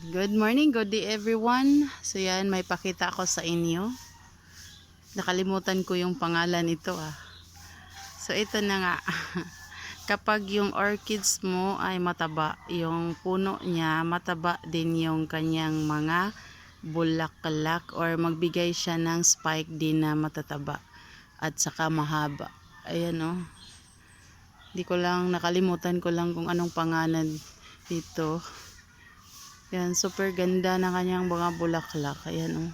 Good morning, good day everyone. So yan, may pakita ako sa inyo. Nakalimutan ko yung pangalan nito ah. So ito na nga. Kapag yung orchids mo ay mataba, yung puno niya mataba din yung kanyang mga bulaklak or magbigay siya ng spike din na matataba at saka mahaba. Ayan oh. Nakalimutan ko lang kung anong pangalan dito. Yan, super ganda na kanyang mga bulaklak. Ayan oh.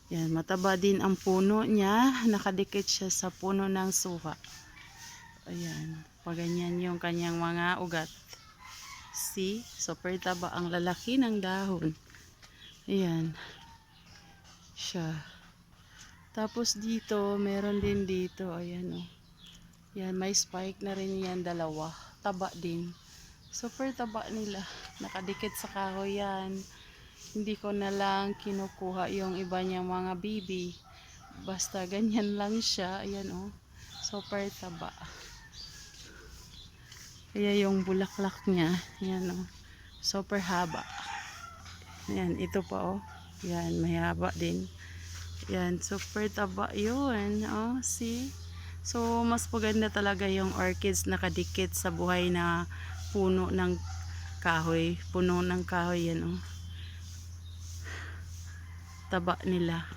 Yan, mataba din ang puno niya. Nakadikit siya sa puno ng suha. Ayan, paganyan yung kanyang mga ugat. See, super taba ang lalaki ng dahon. Ayan. Siya. Tapos dito, meron din dito. Ayan oh. Yan, may spike na rin yan, dalawa. Taba din. Super taba nila. Nakadikit sa kahoy yan. Hindi ko na lang kinukuha yung iba niyang mga bibi. Basta ganyan lang siya. Ayan oh. Super taba. Kaya yung bulaklak niya. Ayan oh. Super haba. Ayan, ito pa oh. Ayan, may haba din. Ayan, super taba yun. Oh, see? So, mas maganda talaga yung orchids nakadikit sa buhay na puno ng kahoy. Puno ng kahoy yan oh. Taba nila.